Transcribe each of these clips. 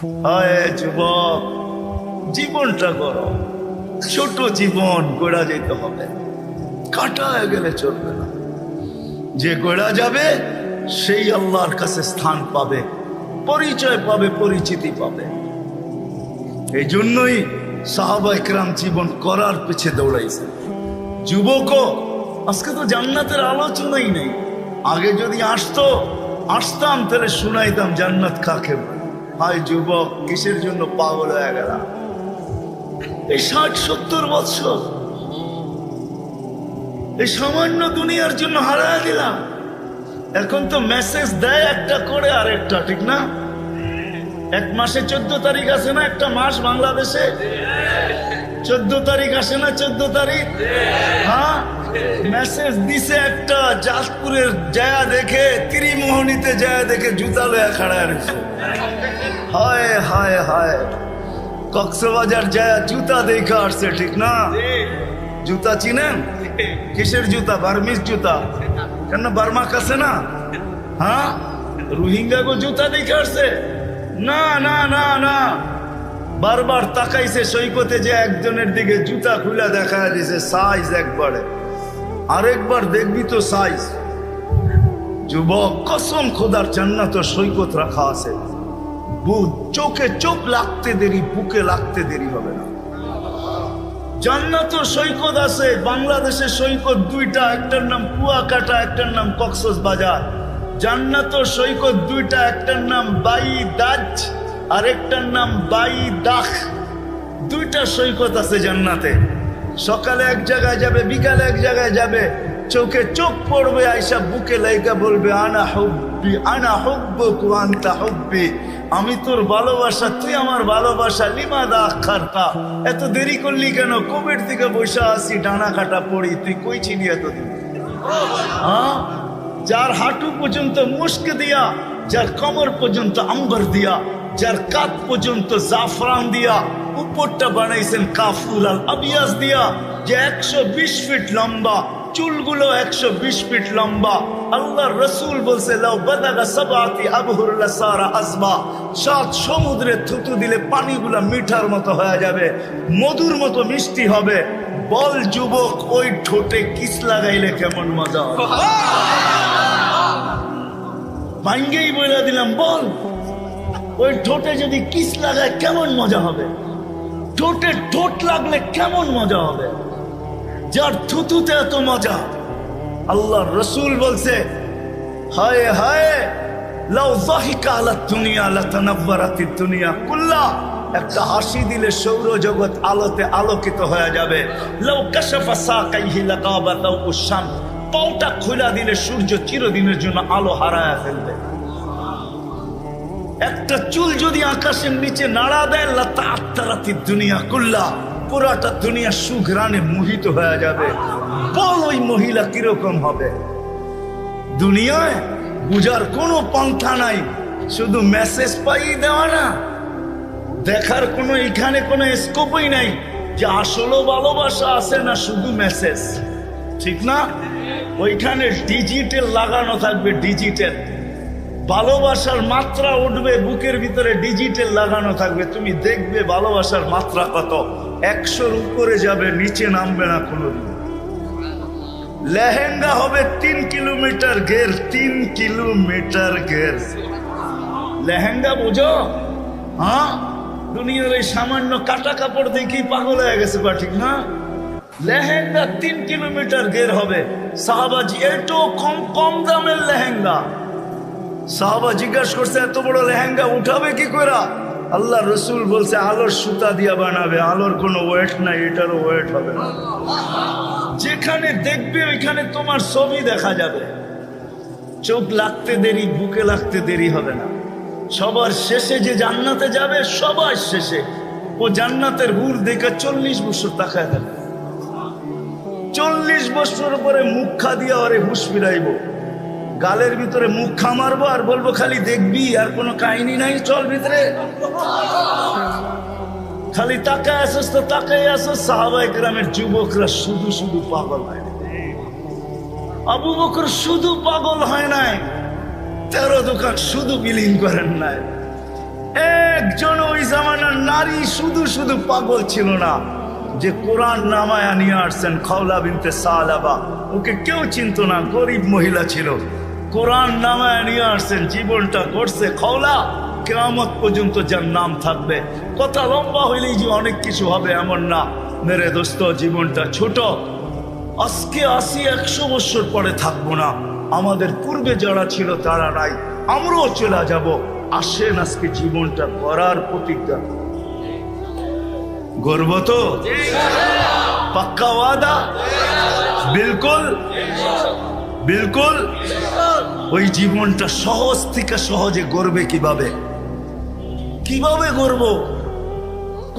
হায় যুবক, জীবনটা করো, ছোট জীবন গড়া যেতে হবে, কাটায় গেলে চলবে না। যে গড়া যাবে সেই আল্লাহর কাছে স্থান পাবে, পরিচয় পাবে, পরিচিতি পাবে। এই জন্যই সাহাবা ইকরাম জীবন করার পিছে দৌড়াইছে। যুবকও আজকে তো জান্নাতের আলোচনাই নেই। আগে যদি আসতাম তাহলে শুনাইতাম জান্নাত কাকে বলে। হায় যুবক, কিসের জন্য পাগল হয়ে গেলাম? এই 60-70 বছর এই সামান্য দুনিয়ার জন্য হারায় দিলাম। এখন তো মেসেজ দেয় একটা করে আরেকটা, ঠিক না? এক মাসে 14 তারিখ আসে না? একটা মাস বাংলাদেশে 14 তারিখ আসে না? 14 তারিখ, হ্যাঁ, মেসেজ দিছে একটা। জাজপুরের জায়গা দেখে, ত্রিমোহনীতে জায়গা দেখে জুতা লয়া খাড়া রয়েছে। হায় হায় হায়, কক্সবাজার জায়গা জুতা দেখে আসছে, ঠিক না? জুতা চিনেন? কিসের জুতা? বার্মিস জুতা। কেন বার্মা কাছে না? হ্যাঁ, রোহিঙ্গা গো জুতা দেখে আসছে? না না না না, বারবার তাকাইছে সৈকতে, যে একজনের দিকে জুতা খুলে দেখা দিছে সাইজ একবারে, আরেকবার দেখবি তো সাইজ। যুবক, কসম খোদার, জান্নাত সৈকত রাখা আছে। চোখে চোখ লাগতে দেরি, বুকে লাগতে দেরি হবে না। জান্নাত সৈকত আছে। বাংলাদেশে সৈকত দুইটা, একটার নাম কুয়াকাটা, একটার নাম কক্সবাজার। জান্নাত সৈকত দুইটা, একটার নাম বাইদাজ আর একটার নাম বাইদাখ। দুইটা সৈকত আছে জান্নাতে। সকালে এক জায়গায় যাবে, বিকালে এক জায়গায় যাবে, চোখে চোখ পড়বে, আয়সা বুকে লাইকা বলবে আনা হুব্বি আনা হুব্বুক ওয়া আনতা হুব্বি, আমি তোর ভালোবাসা, তুই আমার ভালোবাসা। লিমাদা আখারতা, এত দেরি করলি কেন? কোভিড থেকে বসে আসি, ডানা কাটা পড়ি, তুই কই ছিলি এতদিন? হ্যাঁ, যার হাঁটু পর্যন্ত মুস্ক দিয়া, যার কমর পর্যন্ত আম্বর দিয়া, যার কাঁধ পর্যন্ত জাফরান দিয়া, উপরটা বানাইছেন কাফুর আল আবিয়াস দিয়া, যে 120 ফিট লম্বা, চুলগুলো 120 ফিট লম্বা। আল্লাহ রসুল বলছে লাউ বাদাগা সাবাতি আবহুর লাসারা আজবা, 7 সমুদ্রে থুতু দিলে পানিগুলা মিঠার মতো হয়ে যাবে, মধুর মতো মিষ্টি হবে। বল যুবক, ওই ঠোঁটে কিস লাগাইলে কেমন মজা হবে? ভাঙ্গেই বলে দিলাম, বল ওই ঠোঁটে যদি কিস লাগায় কেমন মজা হবে? ঠোঁটে ঠোঁট লাগলে কেমন মজা হবে? যার থুতুতে এত মজা। আল্লাহ রসুল বলছে হায় হায় লাউ যাহিকা আলা দুনিয়া লাতানাওয়ারাতিদ দুনিয়া কুল্লা, একটা হাসি দিলে সৌরজগৎ আলোতে আলোকিত হয়ে যাবে। লাউ কাশাফা সাকাইহি লাগাবাতাউ শামস, পাউটা খোলা দিলে সূর্য চিরদিনের জন্য আলো হারায় ফেলবে। একটা চুল যদি আকাশের নিচে নাড়া দেয় লাতাআত্তারাতিদ দুনিয়া কুল্লা, পুরাটা দুনিয়া সুঘ্রাণে মোহিত হয়ে যাবে। বল ওই মহিলা কিরকম হবে? দুনিয়ায় বুঝার কোনো পন্থা নাই, শুধু মেসেজ পাই দেওয়া না, দেখার কোনো এখানে কোনো স্কোপই নাই যে আসলে ভালোবাসা আছে না শুধু মেসেজ, ঠিক না? ওইখানে ডিজিটাল লাগানো থাকবে, ডিজিটাল ভালোবাসার মাত্রা উঠবে, বুকের ভিতরে ডিজিটাল লাগানো থাকবে। তুমি দেখবে ভালোবাসার মাত্রা কত, 100-র উপরে যাবে, নিচে নামবে না কোনোদিন। লেহেঙ্গা হবে 3 কিলোমিটার ঘের, 3 কিলোমিটার ঘের লেহেঙ্গা, বুঝো? হ্যাঁ, দুনিয়ার এই সামান্য কাটা কাপড় দেখেই পাগল হয়ে গেছে, বা ঠিক না? লেহেঙ্গা 3 কিলোমিটার ঘের হবে। সাহাবাজি এত কম দামের লেহেঙ্গা। সাহাবা জিজ্ঞাসা করছে এত বড় লেহেঙ্গা উঠাবে কি করে? আল্লাহ রসুল বলছে আলোর সুতা দিয়া বানাবে, আলোর কোনো ওয়েট নাই, এটারও ওয়েট হবে না। যেখানে দেখবে ওইখানে তোমার ছবি দেখা যাবে। চোখ লাগতে দেরি, বুকে লাগতে দেরি হবে না। সবার শেষে যে জান্নাতে যাবে, সবার শেষে ও জান্নাতের হুর দেখে 40 বছর তাকায় থাকবে। 40 বছর পরে মুখা দিয়া ওরে হুশ ফিরাইব, গালের ভিতরে মুখা মারবো আর বলবো খালি দেখবি, আর কোনো কাহিনী নাই, চল ভিতরে। খালি তাকায় আসস তো তাকাই আসস। সাহাবায়ে কেরামের যুবকরা শুধু শুধু পাগল হয়। আবু বকর শুধু পাগল হয় নাই, 13 দোকান শুধু বিলীন করেন নাই। একজন ওই জামানার নারী শুধু শুধু পাগল ছিল না যে কোরআন নামায়া নিয়ে আসছেন খাওলা বিনতে সালাবা, ওকে কেউ চিনত না, গরিব মহিলা ছিল। কোরআন নামায়া নিয়ে আসছেন, জীবনটা গড়ছে খাওলা, কিয়ামত পর্যন্ত যার নাম থাকবে। কথা লম্বা হইলেই যে অনেক কিছু হবে এমন না মেরে দোস্ত, জীবনটা ছোট। আজকে 80-100 বছর পরে থাকবো না, আমাদের পূর্বে যারা ছিল তারা নাই, আমরাও চলে যাব। আসেন আজকে জীবনটা গড়ার প্রতিজ্ঞা গর্ব তো পাক্কা ওয়াদা, বিলকুল বিলকুল। ওই জীবনটা সহজ থেকে সহজে গড়বে কিভাবে, কিভাবে গড়ব,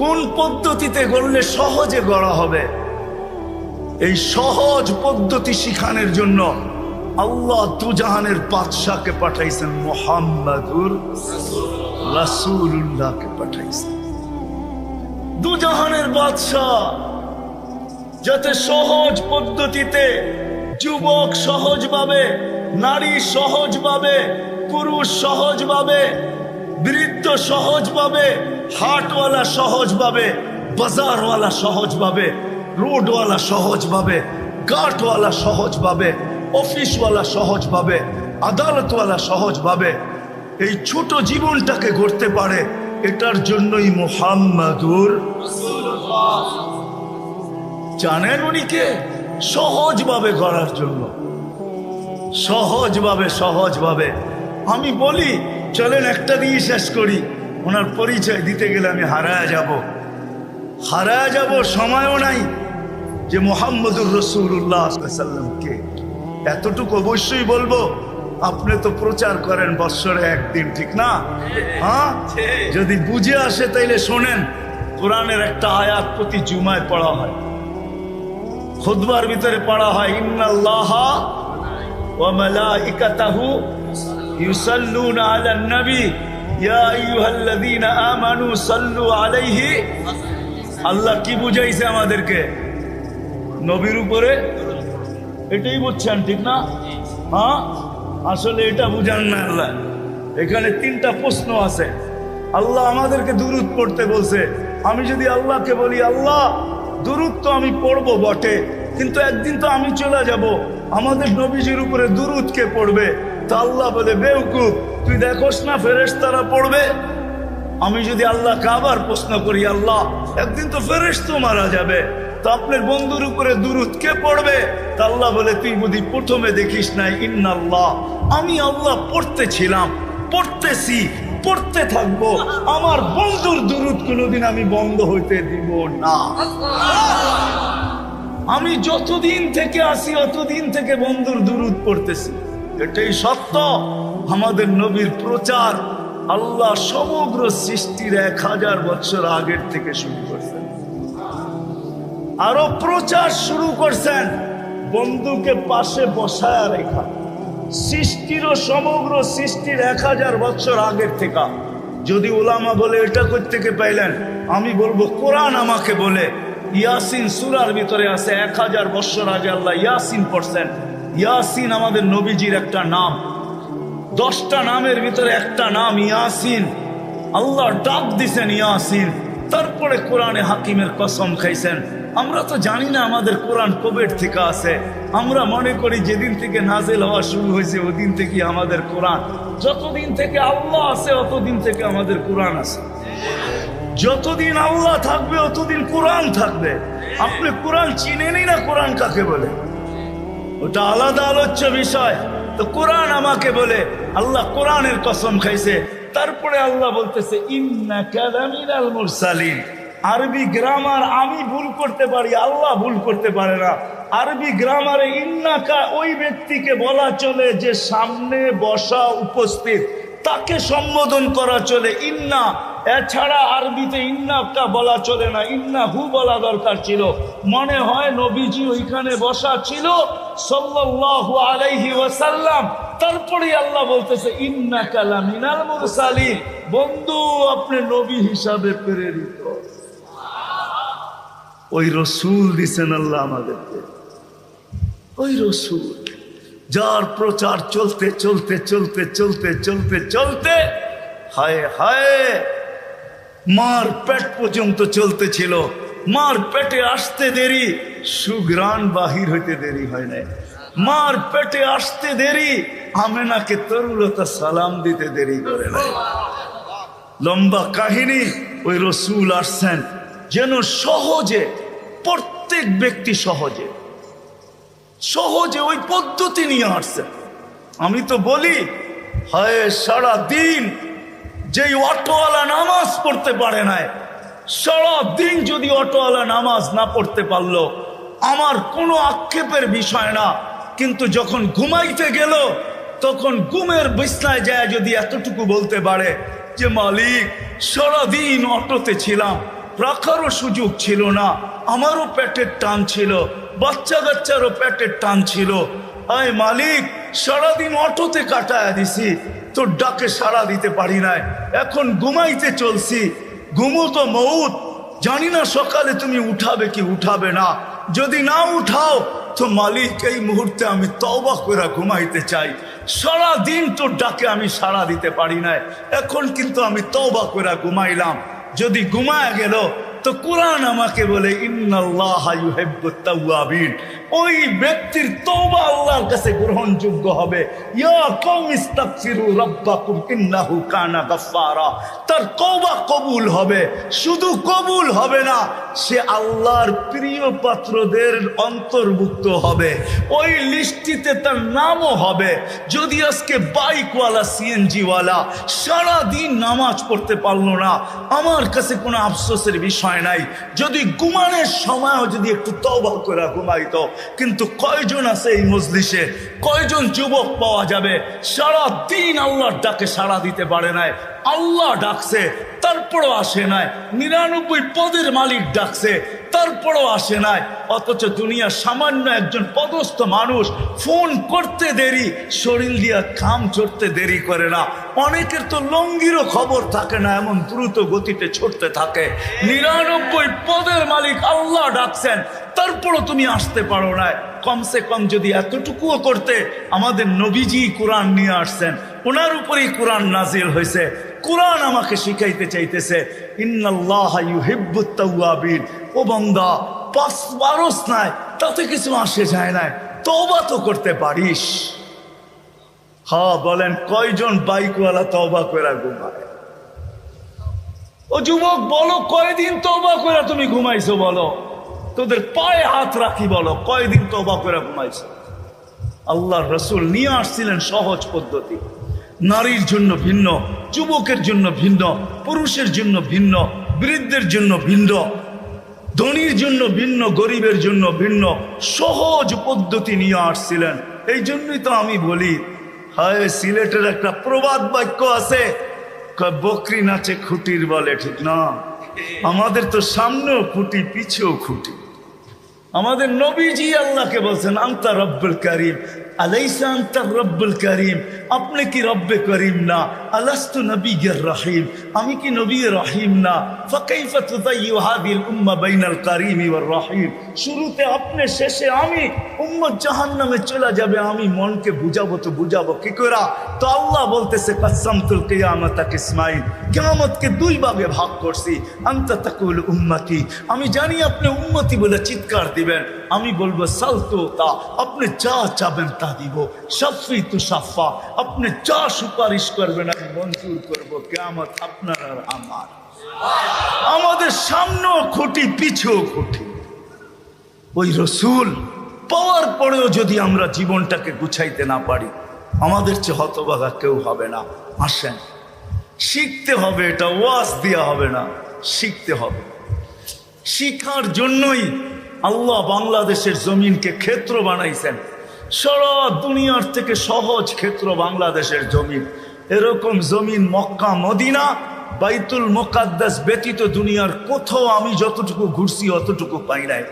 কোন পদ্ধতিতে গড়লে সহজে গড়া হবে, এই সহজ পদ্ধতি শিখানোর জন্য আল্লাহ দুজাহানের বাদশাকে পাঠাইছেন, মুহাম্মাদুর রাসূলুল্লাহকে পাঠাইছেন। দুজাহানের বাদশাহ যাতে সহজ পদ্ধতিতে যুবক সহজভাবে, নারী সহজভাবে, পুরুষ সহজভাবে, বৃদ্ধ সহজভাবে, হাটওয়ালা সহজভাবে, বাজারওয়ালা সহজভাবে, রোডওয়ালা সহজভাবে, ঘাটওয়ালা সহজভাবে, অফিসওয়ালা সহজভাবে, আদালতওয়ালা সহজভাবে এই ছোট জীবনটাকে গড়তে পারে, এটার জন্যই মুহাম্মাদুর রাসূলুল্লাহ। জানেন উনি কে? সহজভাবে গড়ার জন্য, সহজভাবে সহজভাবে। আমি বলি চলেন একটা দিয়ে শেষ করি, ওনার পরিচয় দিতে গেলে আমি হারায়া যাব, সময়ও নাই যে মুহাম্মাদুর রাসূলুল্লাহ সাল্লাল্লাহু আলাইহি ওয়াসাল্লামকে। এতটুকু অবশ্যই বলবো, আপনি তো প্রচার করেন বৎসরে একদিন, ঠিক না? হ্যাঁ, যদি বুঝে আসে তাইলে শোনেন, কোরআনের একটা আয়াত প্রতি জুমায় পড়া হয়, খুতবার ভিতরে পড়া হয়, ইন্নাল্লাহা ওয়া মালাইকাতাহু ইউসাল্লুনা আলান নবী ইয়া আইয়ুহাল্লাযীনা আমানু সাল্লু আলাইহি। আল্লাহ কি বুঝাইছে আমাদেরকে? নবীর উপরে। এটাই বুঝছেন, ঠিক না? হ্যাঁ, আসলে এটা বুঝান না আল্লাহ। এখানে 3টা প্রশ্ন আছে। আল্লাহ আমাদেরকে দুরূদ পড়তে বলছে। আমি যদি আল্লাহকে বলি, আল্লাহ দুরূদ তো আমি পড়বো বটে, কিন্তু একদিন তো আমি চলে যাব, আমাদের নবীজির উপরে দুরূদ কে পড়বে? তা আল্লাহ বলে, বেওকুফ, তুই দেখোস না ফেরেশতারা পড়বে? আমি যদি আল্লাহকে আবার প্রশ্ন করি, আল্লাহ একদিন তো ফেরেশতা মারা যাবে, তো আপনার বন্ধুর উপরে দুরূদ কে পড়বে? তা আল্লাহ বলে, তুই বুঝি প্রথমে দেখিস নাই, ইন্নাল্লাহ, আমি আল্লাহ পড়তেছিলাম, পড়তেছি, পড়তে থাকবো, আমার বন্ধুর দুরূদ কোনোদিন আমি বন্ধ হইতে দিব না। আমি যতদিন থেকে আসি অতদিন থেকে বন্ধুর দুরূদ পড়তেছি, এটাই সত্য। আমাদের নবীর প্রচার আল্লাহ সমগ্র সৃষ্টির 1000 বছর আগের থেকে শুরু করছেন, আরো প্রচার শুরু করছেন বন্ধুকে পাশে বসায় রেখা। সৃষ্টিরও সমগ্র সৃষ্টির 1000 বছর আগের থেকে। যদি উলামা বলে এটা কই থেকে পাইলেন, আমি বলবো কোরআন আমাকে বলে। ইয়াসিন সূরার ভিতরে আছে, 1000 বছর আগে আল্লাহ ইয়াসিন পড়ছেন। ইয়াসিন আমাদের নবীজির একটা নাম, 10টা নামের ভিতরে একটা নাম ইয়াসিন। আল্লাহ ডাক দিছেন ইয়াসিন, তারপরে কোরআনে হাকিমের কসম খাইছেন। আমরা তো জানি না আমাদের কোরআন কবের থেকে আছে, আমরা মনে করি যেদিন থেকে নাজিল হওয়া শুরু হয়েছে ওদিন থেকে আমাদের কোরআন। যতদিন থেকে আল্লাহ আছে অতদিন থেকে আমাদের কোরআন আছে। যতদিন আল্লাহ থাকবে অতদিন কোরআন থাকবে। আপনি কোরআন চিনেনই না কোরআন কাকে বলে, ওটা আলাদা আলোচ্য বিষয়। তো কোরআন আমাকে বলে, আল্লাহ কোরআনের কসম খাইছে। তারপরে আল্লাহ বলতেছে, ইন্নাকা লামিনাল মুরসালিন। আরবি গ্রামার আমি ভুল করতে পারি, আল্লাহ ভুল করতে পারে না। আরবি গ্রামারে ইন্নাকা ওই ব্যক্তিকে বলা চলে যে সামনে বসা উপস্থিত, তাকে সম্বোধন করা চলে। ইন্না, এছাড়া আরবিতে ইন্নাকা বলা চলে না, ইন্নাহু বলা দরকার ছিল। মনে হয় নবীজি ওইখানে বসা ছিল সাল্লাল্লাহু আলাইহি ওয়াসাল্লাম। তারপরে আল্লাহ বলতেছে, ইন্নাকা লামিনাল মুরসালিন, বন্ধু আপনি নবী হিসাবে প্রেরিত। ওই রসুল দিছেন আল্লাহ আমাদেরকে, ওই রসুল যার প্রচার চলতে চলতে চলতে চলতে চলতে চলতে হায় হায়, মার পেট পর্যন্ত চলতেছিল, মার পেটে আসতে দেরি, সুঘ্রাণ বাহির হইতে দেরি হয় নাই। মার পেটে আসতে দেরি, আমেনাকে তরুলতা সালাম দিতে দেরি করে নাই। লম্বা কাহিনী। ওই রসুল আসছেন যেন সহজে, প্রত্যেক ব্যক্তি সহজে সহজে ওই পদ্ধতি নিয়ে আসছেন। আমি তো বলি, হায় সারা দিন যেই অটোওয়ালা নামাজ পড়তে পারে নাই, সারা দিন যদি অটোওয়ালা নামাজ না পড়তে পারলো, আমার কোনো আক্ষেপের বিষয় না, কিন্তু যখন ঘুমাইতে গেল তখন ঘুমের বিছনায় যায় যদি এতটুকু বলতে পারে যে মালিক সারাদিন অটোতে ছিলাম, রাখারও সুযোগ ছিল না, আমারও পেটের টান ছিল, বাচ্চা কাচ্চারও পেটের টান ছিল, আয় মালিক সারাদিন অটোতে কাটায় দিছি, তোর ডাকে সাড়া দিতে পারি নাই, এখন ঘুমাইতে চলছি, ঘুমো তো মউত, জানি না সকালে তুমি উঠাবে কি উঠাবে না, যদি না উঠাও তো মালিক এই মুহূর্তে আমি তওবা করে ঘুমাইতে চাই, সারা দিন তোর ডাকে আমি সাড়া দিতে পারি নাই, এখন কিন্তু আমি তওবা করে ঘুমাইলাম। যদি ঘুমায় গেল তো কোরআন আমাকে বলে ইন্নাল্লাহা ইউহিব্বুত তাওয়াবিন, ওই ব্যক্তির তওবা আল্লাহর কাছে গ্রহণযোগ্য হবে। ইয়া কওমি ইস্তাগফিরু রাব্বাকুম ইন্নাহু কানা গাফফারা, তার তওবা কবুল হবে। শুধু কবুল হবে না, সে আল্লাহর প্রিয় পাত্রদের অন্তর্ভুক্ত হবে, ওই লিস্টিতে তার নামও হবে। যদি আজকে বাইকওয়ালা, সিএনজিওয়ালা সারা দিন নামাজ পড়তে পারলো না, আমার কাছে কোনো আফসোসের বিষয় নাই, যদি ঘুমানোর সময়ও যদি একটু তওবা করে ঘুমাইতো। কিন্তু কয়জন আছে এই মজলিসে, কয়জন যুবক পাওয়া যাবে সারা দিন আল্লাহর ডাকে সাড়া দিতে পারে নাই, আল্লাহ ডাকছে তারপরও আসে নাই, 99 পদের মালিক ডাকছে তারপরও আসে নাই, অথচ দুনিয়া সামান্য একজন পদস্থ মানুষ ফোন করতে দেরি, শরীর দিয়া কাম চড়তে দেরি করে না। অনেকের তো লঙ্গিরও খবর থাকে না, এমন দ্রুত গতিতে ছুটতে থাকে। 99 পদের মালিক আল্লাহ ডাকছেন, তারপরও তুমি আসতে পারো না। কমসে কম যদি এতটুকুও করতে, আমাদের নবীজি কোরআন নিয়ে আসছেন, ওনার উপরেই কোরআন নাজিল হয়েছে, কোরআন আমাকে শিখাইতে চাইতেছে ইন্নাল্লাহা ইউহিব্বুত তাওয়াবিন। ও বান্দা, পাঁচ বারস নাই, তাতে কিছু আসে যায় না, তওবা তো করতে পারিস। হ্যাঁ বলেন, কয়জন বাইকওয়ালা তওবা করে ঘুমায়? ও যুবক বলো, কয়দিন তওবা করে তুমি ঘুমাইছো? বলো, তোদের পায়ে হাত রাখি, বলো কয়দিন তওবা করে ঘুমাইছো? আল্লাহর রাসূল নিয়ে আসছিলেন সহজ পদ্ধতি। নারীর জন্য ভিন্ন, যুবকের জন্য ভিন্ন, পুরুষের জন্য ভিন্ন, বৃদ্ধের জন্য ভিন্ন, ধনীর জন্য ভিন্ন, গরিবের জন্য ভিন্ন, সহজ পদ্ধতি নিয়ে আসছিলেন। এই জন্যই তো আমি বলি, হায় সিলেটের একটা প্রবাদ বাক্য আছে, বকরি নাচে খুঁটির বলে, ঠিক না? আমাদের তো সামনেও খুঁটি, পিছেও খুঁটি। আমাদের নবীজি আল্লাহকে বলছেন আনতা রব্বুল করিম, আলাইসা আনতা রব্বুল করিম, আপনি কি রব্বে করিম না? আলাস্তু নবিয়্যির রহিম, আমি কি নবী রহিম না? ফাকাইফা তুযায়্যু হাযিহিল উম্মাহ বাইনাল করিম ওয়ার রহিম। শুরুতে আপনি, শেষে আমি, উম্মত জাহান্নামে চলে যাবে, আমি মনকে বুঝাবো তো বুঝাবো কি করে? তো আল্লাহ বলতেছে কাসামতুল কিয়ামাতা কিসমাইন, কিয়ামতকে দুই ভাগে ভাগ করছি। আনতা তাকুল উম্মতি, আমি জানি আপনি উম্মতি বলে চিৎকার দিবেন, আমি বলবো সালতু তা, আপনি যা চাবেন তা দিব। শাফি তু শাফা, আপনি যা সুপারিশ করবেন আমি মঞ্জুর করবো। কিয়ামত আপনার আর আমার। আমাদের সামনেও খুঁটি, পিছেও খুঁটি। ওই রসুল পাওয়ার পরেও যদি আমরা জীবনটাকে গুছাইতে না পারি, আমাদের চেয়ে হতভাগা কেউ হবে না। আসেন, শিখতে হবে, এটা ওয়াজ দেওয়া হবে না, শিখতে হবে। শিখার জন্যই আল্লাহ বাংলাদেশের জমিনকে ক্ষেত্র বানাইছেন। সারা দুনিয়ার থেকে সহজ ক্ষেত্র বাংলাদেশের জমিন। এরকম জমিন মক্কা, মদিনা, বাইতুল মুকাদ্দাস ব্যতীত দুনিয়ার কোথাও আমি যতটুকু ঘুরছি অতটুকু পাই নাই।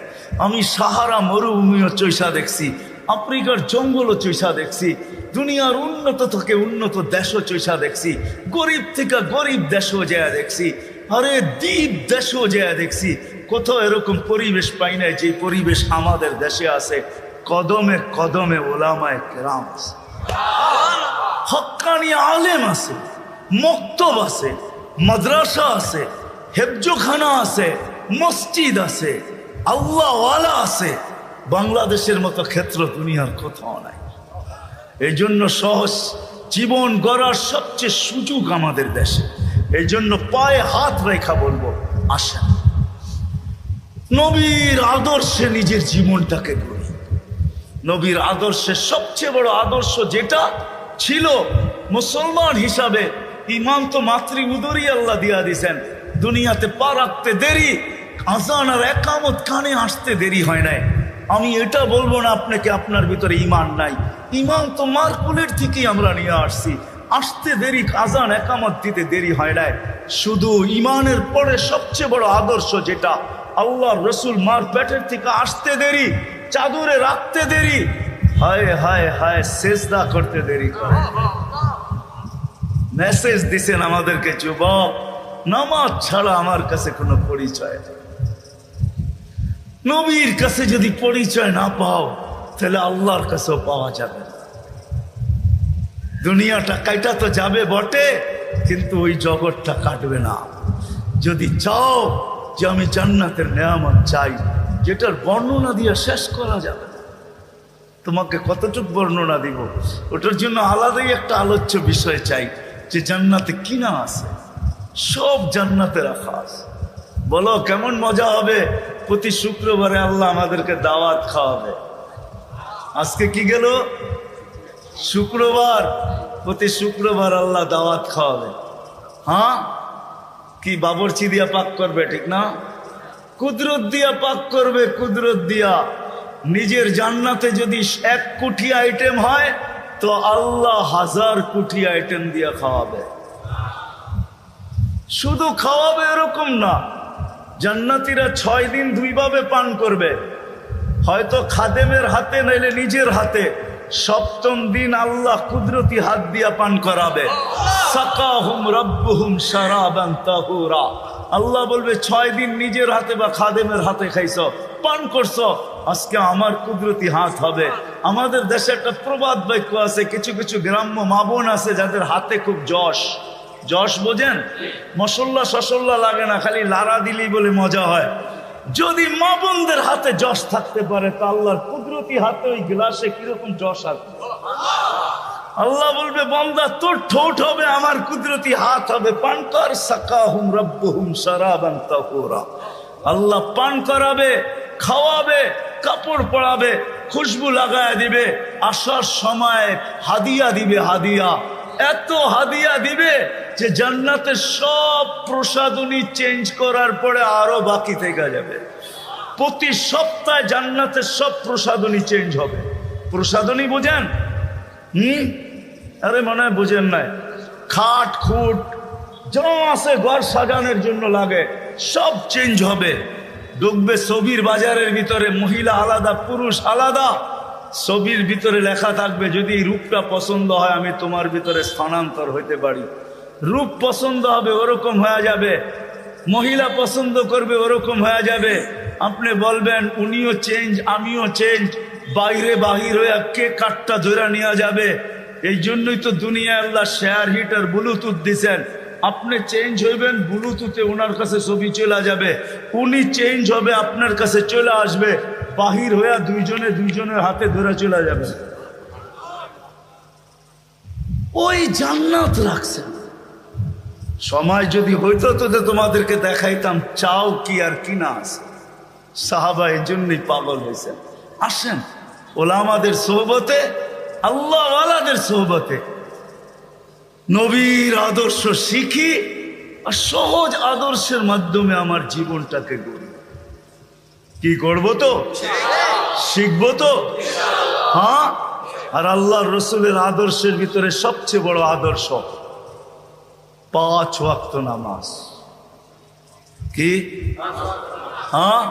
আমি সাহারা মরুভূমিও চৈসা দেখছি, আফ্রিকার জঙ্গলও চৈসা দেখছি, দুনিয়ার উন্নত থেকে উন্নত দেশও চৈসা দেখছি, গরিব থেকে গরিব দেশও যায় দেখছি, আরে দ্বীপ দেশও যায় দেখছি। কোথাও এরকম পরিবেশ পাই নাই যে পরিবেশ আমাদের দেশে আছে। কদমে কদমে ওলামায়ে কেরাম আছে, হক্কানি আলেম আছে, মক্তব আছে, মাদ্রাসা আছে, হেফজোখানা আছে, মসজিদ আছে, আল্লাহওয়ালা আছে। বাংলাদেশের মতো ক্ষেত্র দুনিয়ার কোথাও নাই। এই জন্য সহজ জীবন গড়ার সবচেয়ে সুযোগ আমাদের দেশে। এই জন্য পায়ে হাত রেখা বলবো, আসেন নবীর আদর্শে নিজের জীবনটাকে গড়ি। নবীর আদর্শের সবচেয়ে বড় আদর্শ যেটা ছিল মুসলমান হিসাবে, ইমান তো মাতৃ উদরই আল্লাহ দিয়া দিছেন। দুনিয়াতে পা রাখতে দেরি, আজান আর একামত কানে আসতে দেরি হয় নাই। আমি এটা বলবো না আপনাকে আপনার ভিতরে ইমান নাই, ইমান তো মার কুলের থেকেই আমরা নিয়ে আসছি। আসতে দেরি, আজান একামত দিতে দেরি হয় নাই। শুধু ইমানের পরে সবচেয়ে বড় আদর্শ যেটা, আল্লাহর রসুল মার পেটের থেকে আসতে দেরি, চাদরে রাখতে দেরি, হায় হায় হায় সেজদা করতে দেরি করে। মেসেজ দিছেন আমাদেরকে, যুবক নামাজ ছাড়া আমার কাছে কোনো পরিচয় নেই। নবীর কাছে যদি পরিচয় না পাও তাহলে আল্লাহর কাছেও পাওয়া যাবে না। দুনিয়াটা কাইটা তো যাবে বটে, কিন্তু ওই জগৎটা কাটবে না। যদি চাও যে আমি জান্নাতের নেয়ামত চাই, যেটার বর্ণনা দিয়ে শেষ করা যাবে না, তোমাকে কতটুকু বর্ণনা দিব, ওটার জন্য আলাদাই একটা আলোচ্য বিষয় চাই, যে জান্নাতে কিনা আছে, সব জান্নাতে রাখা আছে। বলো কেমন মজা হবে? প্রতি শুক্রবারে আল্লাহ আমাদেরকে দাওয়াত খাওয়াবে। আজকে কি গেল শুক্রবার, প্রতি শুক্রবার আল্লাহ দাওয়াত খাওয়াবে। হ্যাঁ, কি বাবরচি দিয়া পাক করবে, ঠিক না? কুদরত দিয়া পাক করবে, কুদরত দিয়া। নিজের জান্নাতে যদি 1 কোটি আইটেম হয় তো আল্লাহ 1000 কোটি আইটেম দিয়া খাওয়াবে। শুধু খাওয়াবে এরকম না, জান্নাতীরা 6 দিন 2 ভাবে পান করবে, হয়তো খাদেমের হাতে নাইলে নিজের হাতে। 7ম দিন আল্লাহ কুদরতি হাত দিয়া পান করাবে। সাকাহুম রাব্বুহুম শারাবান তাহুরা। আল্লাহ বলবে 6 দিন নিজের হাতে বা খাদেমের হাতে খাইছো, পান করছো, আজকে আমার কুদরতি হাত হবে। আমাদের দেশে একটা প্রবাদ বাক্য আছে, কিছু কিছু গ্রাম্য মা বোন আছে যাদের হাতে খুব যশ। যশ বোঝেন? মশল্লা সসল্লা লাগে না, খালি লাড়া দিলেই বলে মজা হয়। যদি মা বোনদের হাতে যশ থাকতে পারে তা আল্লাহর কুদরতি হাতে ওই গ্লাসে কিরকম যশ আছে। আল্লাহ বলবে, বান্দা তোর ঠোঁট হবে, আমার কুদরতি হাত হবে, পান কর। সাকাহুম রাব্বুহুম শারাবান তাহুরা। আল্লাহ পান করাবে, খাওয়াবে, কাপড় পরাবে, খুশবু লাগায় দিবে, আসার সময় হাদিয়া দিবে। হাদিয়া, এত হাদিয়া দিবে যে জান্নাতের সব প্রসাদনী চেঞ্জ করার পরে আরো বাকি থেকে যাবে। প্রতি সপ্তাহে জান্নাতের সব প্রসাদনী চেঞ্জ হবে। প্রসাদনী বোঝেন? আরে মনে হয় বোঝেন নাই। খাট খুট যা আছে ঘর সাজানোর জন্য লাগে সব চেঞ্জ হবে। ঢুকবে ছবির বাজারের ভিতরে, মহিলা আলাদা, পুরুষ আলাদা। ছবির ভিতরে লেখা থাকবে, যদি রূপটা পছন্দ হয় আমি তোমার ভিতরে স্থানান্তর হইতে পারি। রূপ পছন্দ হবে ওরকম হয়ে যাবে, মহিলা পছন্দ করবে ওরকম হয়ে যাবে। আপনি বলবেন উনিও চেঞ্জ আমিও চেঞ্জ, বাইরে বাহির হয়ে কে কাঠটা ধরে নিয়ে যাবে। এই জন্যই তো দুনিয়ায় আল্লাহ শেয়ার হিটার ব্লুটুথ দিছেন। আপনি চেঞ্জ হইবেন, ব্লুটুথে ওনার কাছে ছবি চলে যাবে, উনি চেঞ্জ হবে আপনার কাছে চলে আসবে, বাহির হয়ে দুইজনের হাতে ধরে চলে যাবে। ওই জান্নাত রাখছেন। সময় যদি হইতো তো তোমাদেরকে দেখাইতাম চাও কি আর কি না আছে। সাহাবা এই জন্যই পাগল হয়েছেন। আসেন ওলামাদের সোহবতে, আল্লাহওয়ালাদের সোহবতে নবীর আদর্শ শিখি, আর সহজ আদর্শের মাধ্যমে আমার জীবনটাকে গড়ি। কি করবো তো? শিখবো তো? হ্যাঁ। আর আল্লাহর রসুলের আদর্শের ভিতরে সবচেয়ে বড় আদর্শ 5 ওয়াক্ত নামাজ। কি? হ্যাঁ,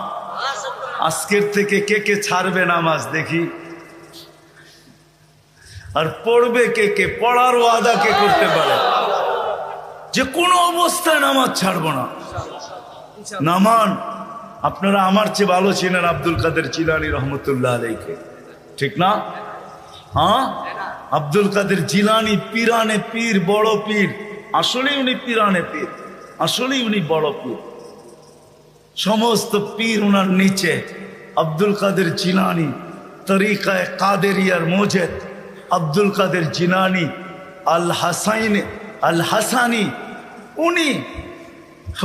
আজকের থেকে কে কে ছাড়বে নামাজ দেখি? আর পড়বে কে কে? পড়ার ওয়াদা কে করতে পারে যে কোনো অবস্থায় নামাজ ছাড়বো না? নামান। আপনারা আমার চেয়ে ভালো ছিলেন আব্দুল কাদের জিলানী রহমতুল্লাহ আলাইহি, ঠিক না? হ্যাঁ, আব্দুল কাদের জিলানী পীরানে পীর, বড় পীর। আসলেই উনি পীরানে পীর, আসলেই উনি বড় পীর। সমস্ত পীর উনার নিচে। আব্দুল কাদের জিলানী, তরিকায় কাদেরিয়ার মোজেদ আব্দুল কাদের জিলানী আল হাসানি,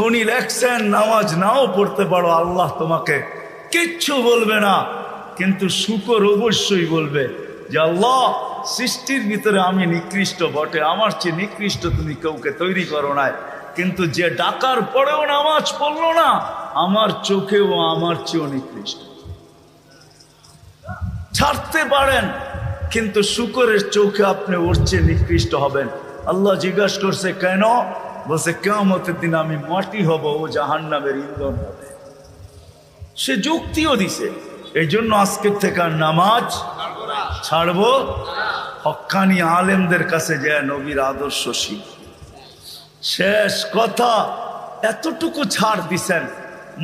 উনি লেখছেন নামাজ নাও পড়তে পারো, আল্লাহ তোমাকে কিচ্ছু বলবে না, কিন্তু শুকর অবশ্যই বলবে যে আল্লাহ সৃষ্টির ভিতরে আমি নিকৃষ্ট বটে, আমার চেয়ে নিকৃষ্ট তুমি কাউকে তৈরি করো নাই, কিন্তু যে ডাকার পরেও নামাজ পড়লো না আমার চোখেও আমার চেয়েও নিকৃষ্ট। ছাড়তে পারেন কিন্তু শুকরের চোখে আপনি ওর চেয়ে নিকৃষ্ট হবেন। আল্লাহ জিজ্ঞাসা করছে কেন? বলছে কিয়ামতের দিন আমি মাটি হব, ও জাহান্নামের ইন্ধন হবে। সে যুক্তিও দিছে। এই জন্য আজকের থেকে আর নামাজ ছাড়বো, হক্কানি আলেমদের কাছে যায় নবীর আদর্শ শিখ। শেষ কথা, এতটুকু ছাড় দিছেন,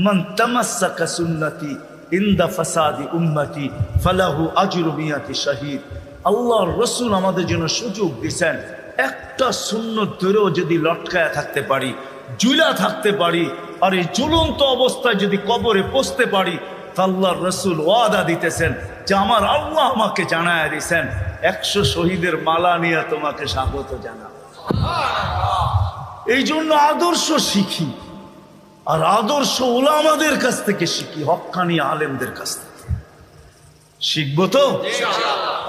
মান তামাসসাকা সুন্নতি ইনদা ফাসাদি উম্মতি ফালাহু আজরু মিয়াতি শাহীদ। আল্লাহর রাসূল আমাদের জন্য সুযোগ দিছেন, একটা সুন্নত ধরেও যদি লটকায়া থাকতে পারি, ঝুলা থাকতে পারি, আর এই ঝুলন্ত অবস্থায় যদি কবরে পৌঁছতে পারি, তা আল্লাহর রাসূল ওয়াদা দিতেছেন যে আমার আল্লাহ আমাকে জানায়া দিছেন 100 শহীদের মালা নিয়ে তোমাকে স্বাগত জানাবো। এই জন্য আদর্শ শিখি, আর আদর্শ উলামাদের কাছ থেকে শিখি, হক্কানি আলেমদের কাছ থেকে শিখবো তো।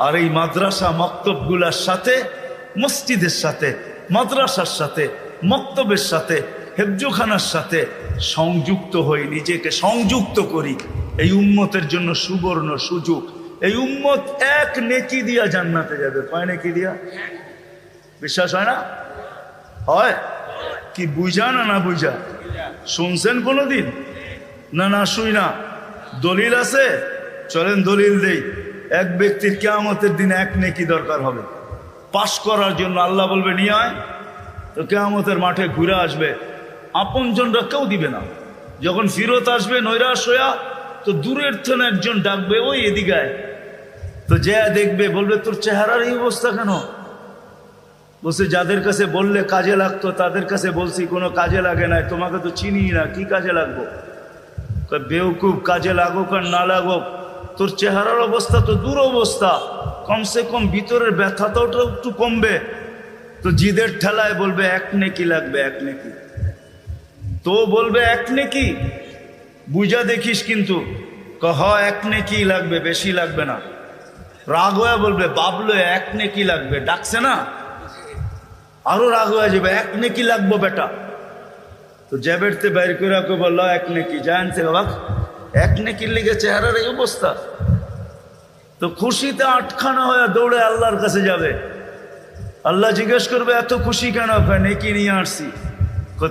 আর এই মাদ্রাসা মক্তবগুলার সাথে, মসজিদের সাথে, মাদ্রাসার সাথে, মক্তবের সাথে, হেফজোখানার সাথে সংযুক্ত হই, নিজেকে সংযুক্ত করি। এই উম্মতের জন্য সুবর্ণ সুযোগ। এই উম্মত এক নেকি দিয়া জান্নাতে যাবে। কয় নেকি দিয়া? বিশ্বাস হয় না? হয় কি? বুঝা না বুঝা? শুনছেন কোনোদিন? না শুই না। দলিল আছে? চলেন দলিল দেই। এক ব্যক্তির কিয়ামতের দিন এক নেকি দরকার হবে পাশ করার জন্য। আল্লাহ বলবে নিয়ে আয়, তো কিয়ামতের মাঠে ঘুরে আসবে, আপনজনরা কেউ দিবে না। যখন ফিরত আসবে নৈরাশ হইয়া, তো দূরের থেকে একজন ডাকবে, ওই এদিকে আয়। তো যে দেখবে বলবে তোর চেহারার এই অবস্থা কেন? বলছে যাদের কাছে বললে কাজে লাগতো তাদের কাছে বলছি, কোনো কাজে লাগে না, তোমাকে তো চিনি না, কি কাজে লাগবো? বেউকুব, কাজে লাগুক আর না লাগুক, তোর চেহারার অবস্থা তো দূর অবস্থা, কমসে কম ভিতরের ব্যথাটাও একটু কমবে। তো জিদের ঠেলায় বলবে এক নেকি লাগবে, এক নেকি। তো বলবে এক নেকি, বুঝা দেখিস কিন্তু, কহ এক নেকি লাগবে, বেশি লাগবে না। রাগ হয়ে বলবে বাবলো এক নেকি লাগবে, ডাকছে না, আরো রাগ হয়ে যাবে, এক নেকি লাগবো বেটা। তো জ্যাবেরতে বাইর করে বললো এক নেকি, জানছে বাবা এক নেকির লিগে চেহারার এই অবস্থা। তো খুশিতে আটখানা হয়ে দৌড়ে আল্লাহর কাছে যাবে। আল্লাহ জিজ্ঞেস করবে এত খুশি কেন? নেকি নিয়ে আসছি।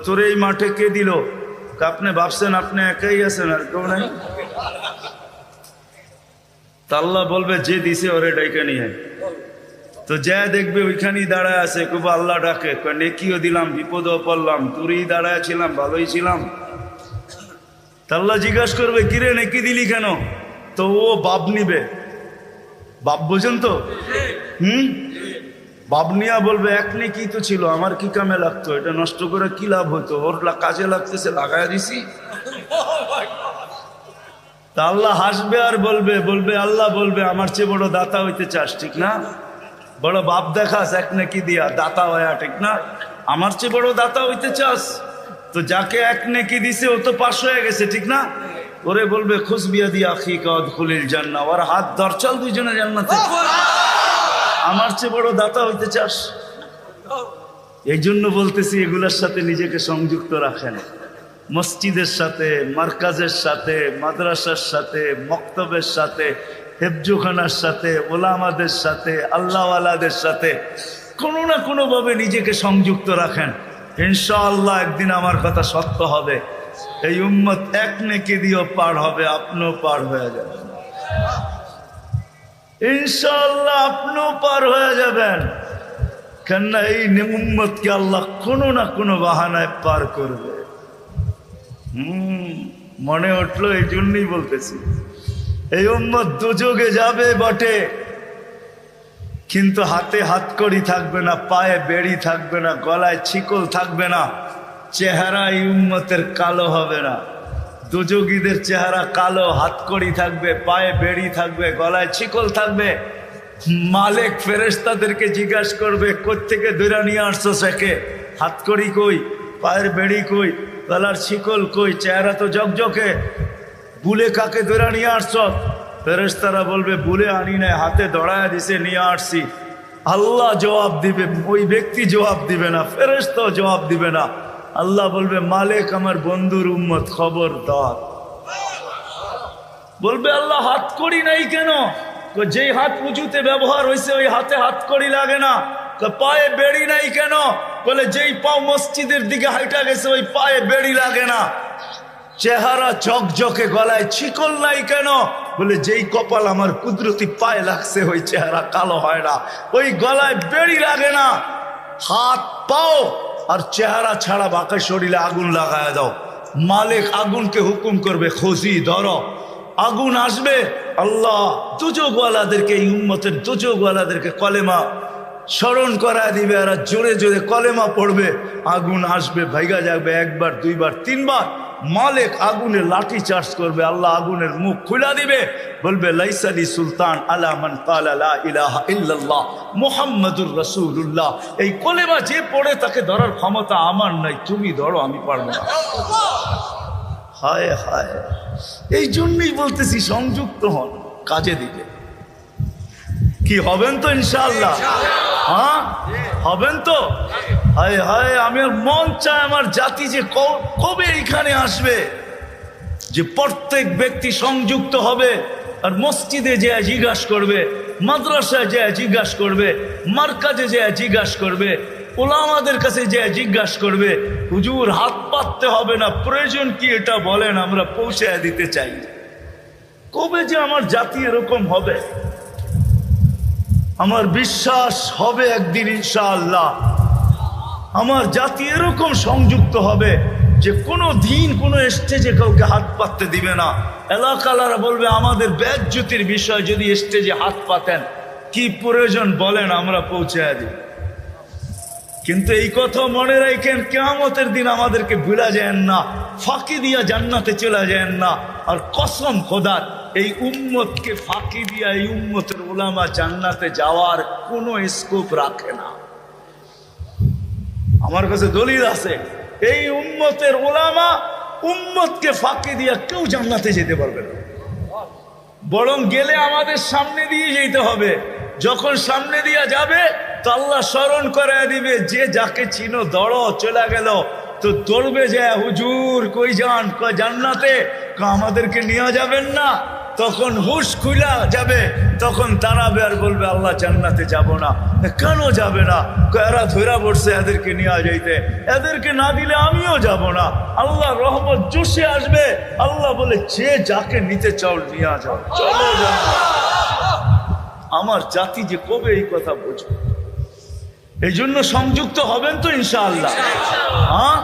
তোর এই মাঠে কে দিল? আপনি ভাবছেন আপনি একাই আছেন, আর কেউ নাই? তা আল্লাহ বলবে যে দিছে ওরে ডাইকা নিয়ে। তো যা দেখবে ওইখানেই দাঁড়ায় আছে, খুব আল্লাহ ডাকে, নেকিও দিলাম, বিপদও পড়লাম, দূরেই দাঁড়ায় ছিলাম, ভালোই ছিলাম। তা আল্লাহ জিজ্ঞাসা করবে কিরে নেকি দিলি কেন? তো ও বাপ নিবে। বাপ বোঝেন তো? বাপ নিয়া বলবে এক নেকি তো ছিল, আমার কি কামে লাগতো? এটা নষ্ট করে কি লাভ হতো? ওর কাজে লাগতেছে, লাগাইয়া দিছি। তা আল্লাহ হাসবে আর বলবে আল্লাহ বলবে আমার চেয়ে বড় দাতা হইতে চাস, ঠিক না? বড় বাপ দেখাস এক নেকি দিয়া, দাতা হয়া, ঠিক না? আমার চেয়ে বড় দাতা হইতে চাস? তো যাকে এক নেকি দিছে ও তো পাশ হয়ে গেছে, ঠিক না? ওরে বলবে খুশবিয়া দিয়া আখিকা উদখুলিল জান্নাহ, ওর হাত ধর, চল দুইজনে জান্নাতে। আমার চেয়ে বড় দাতা হইতে চাস? এই জন্য বলতেছি এগুলোর সাথে নিজেকে সংযুক্ত রাখেন। মসজিদের সাথে, মার্কাজের সাথে, মাদ্রাসার সাথে, মক্তবের সাথে, হেফজোখানার সাথে, ওলামাদের সাথে, আল্লাহওয়ালাদের সাথে কোনো না কোনোভাবে নিজেকে সংযুক্ত রাখেন। ইনশাআল্লাহ একদিন আমার কথা সত্য হবে। এই উম্মত এক নেকি দিয়েও পার হবে, আপনিও পার হয়ে যাবেন ইনশাআল্লাহ, আপনিও পার হয়ে যাবেন। কেননা এই উম্মতকে আল্লাহ কোনো না কোনো বাহানায় পার করবে। মনে উঠলো, এই জন্যই বলতেছি এই উম্মত দুযোগে যাবে বটে, কিন্তু হাতে হাতকড়ি থাকবে না, পায়ে বেড়ি থাকবে না, গলায় ছিকল থাকবে না, চেহারা এই উম্মতের কালো হবে না। দুযোগীদের চেহারা কালো, হাতকড়ি থাকবে, পায়ে বেড়ি থাকবে, গলায় ছিকল থাকবে। মালিক ফেরেশতাদেরকে জিজ্ঞাসা করবে, কোত্থেকে ধরে নিয়ে আসছো সেকে? হাতকড়ি কই, পায়ের বেড়ি কই, গলার ছিকল কই, চেহারা তো জকজকে, বুলে কাকে ধরে নিয়ে আসছো? ফেরেশতারা বলবে, বুলে আনি নাই, হাতে ধরায় দিছে, নিয়ে আসছি। আল্লাহ জবাব দিবে, ওই ব্যক্তি জবাব দিবে না, ফেরেশতাও জবাব দিবে না। আল্লাহ বলবে, মালিক আমার বন্ধুর উম্মত, খবরদার। বলবে, আল্লাহ হাতকড়ি নাই কেন? যেই হাত উঁচুতে ব্যবহার হয়েছে ওই হাতে হাতকড়ি লাগে না। পায়ে বেড়ি নাই কেন? বলে, যেই পাও মসজিদের দিকে হাইটা গেছে ওই পায়ে বেড়ি লাগে না। চেহারা ঝকঝকে, গলায় ছিকল নাই কেন? বলে, যেই কপাল আমার কুদরতি পায়ে লাগছে ওই চেহারা কালো হয় না, ওই গলায় বেড়ি লাগে না। হাত পাও আর চেহারা ছাড়া বাকি শরীরে আগুন লাগায় দাও। মালিক আগুনকে হুকুম করবে, খোঁজি ধরো। আগুন আসবে, আল্লাহ দুজগওয়ালাদেরকে, এই উম্মতের দুজগওয়ালাদেরকে কলেমা স্মরণ করায় দিবে, আর জোরে জোরে কলেমা পড়বে। আগুন আসবে, ভাইগা যাবে, একবার, দুইবার, তিনবার। মালিক আগুনের লাঠি চার্জ করবে, আল্লাহ আগুনের মুখ খুলে দিবে, বলবে, লাইসালি সুলতান আলা মান ক্বালা লা ইলাহা ইল্লাল্লাহ মুহাম্মাদুর রাসূলুল্লাহ। এই কলেমা যে পড়ে তাকে ধরার ক্ষমতা আমার নাই, তুমি ধরো, আমি পারবো না। হায় হায়, এই জন্যই বলতেছি সংযুক্ত হন, কাজে দিবে। কি হবেন তো ইনশাআল্লাহ? হ্যাঁ হবেন তো? হায় হায়, আমি মন চায় আমার জাতি যে কবে এখানে আসবে, যে প্রত্যেক ব্যক্তি সংযুক্ত হবে আর মসজিদে যে জিজ্ঞাসা করবে, মাদ্রাসায় যে জিজ্ঞাসা করবে, মার্কাজে যে জিজ্ঞাসা করবে, ওলামাদের কাছে যে জিজ্ঞাসা করবে, হুজুর হাত পাততে হবে না, প্রয়োজন কি এটা বলেন, আমরা পৌঁছে দিতে চাই। কবে যে আমার জাতি এরকম হবে? আমার বিশ্বাস হবে একদিন ইনশাআল্লাহ আমার জাতি এরকম সংযুক্ত হবে যে কোনো দিন কোনো স্টেজে কাউকে হাত পাততে দিবে না। এলাকালারা বলবে, আমাদের বেজ্জতির বিষয়, যদি স্টেজে হাত পাতেন, কি প্রয়োজন বলেন, আমরা পৌঁছে দিই। কিন্তু এই কথা মনে রাখেন, কিয়ামতের দিন আমাদেরকে ভুলা যায় না, ফাঁকি দিয়া জান্নাতে চলে যায় না। আর কসম খোদার, এই উম্মতকে ফাঁকি দিয়া এই উম্মতের উলামা জান্নাতে যাওয়ার কোনো স্কোপ রাখে না। আমার কাছে দলিল আছে, এই উম্মতের উলামা উম্মতকে ফাঁকি দিয়া কেউ জান্নাতে যেতে পারবে না, বরং গেলে আমাদের সামনে দিয়ে যেতে হবে। যখন সামনে দিয়া যাবে তো আল্লাহ স্মরণ করে দিবে, যে যাকে চিনো দৌড়ো, চলে গেল তো দৌড়বে, যে হুজুর কই যান? কয় জান্নাতে। আমাদেরকে নিয়ে যাবেন না? তখন হুশ খুলা যাবে, তখন দাঁড়াবে আর বলবে, আল্লাহ জান্নাতে যাব না। কেন যাবে না? এরা ধরা পড়ছে, এদেরকে নিয়ে যাইতে, এদেরকে না দিলে আমিও যাব না। আল্লাহ রহমত জোশে আসবে, আল্লাহ বলে, যে যাকে নিতে চাও নিয়ে যাও, চলো যাও। আমার জাতি যে কবে এই কথা বুঝবে? এই জন্য সংযুক্ত হবেন তো ইনশাআল্লাহ? হ্যাঁ,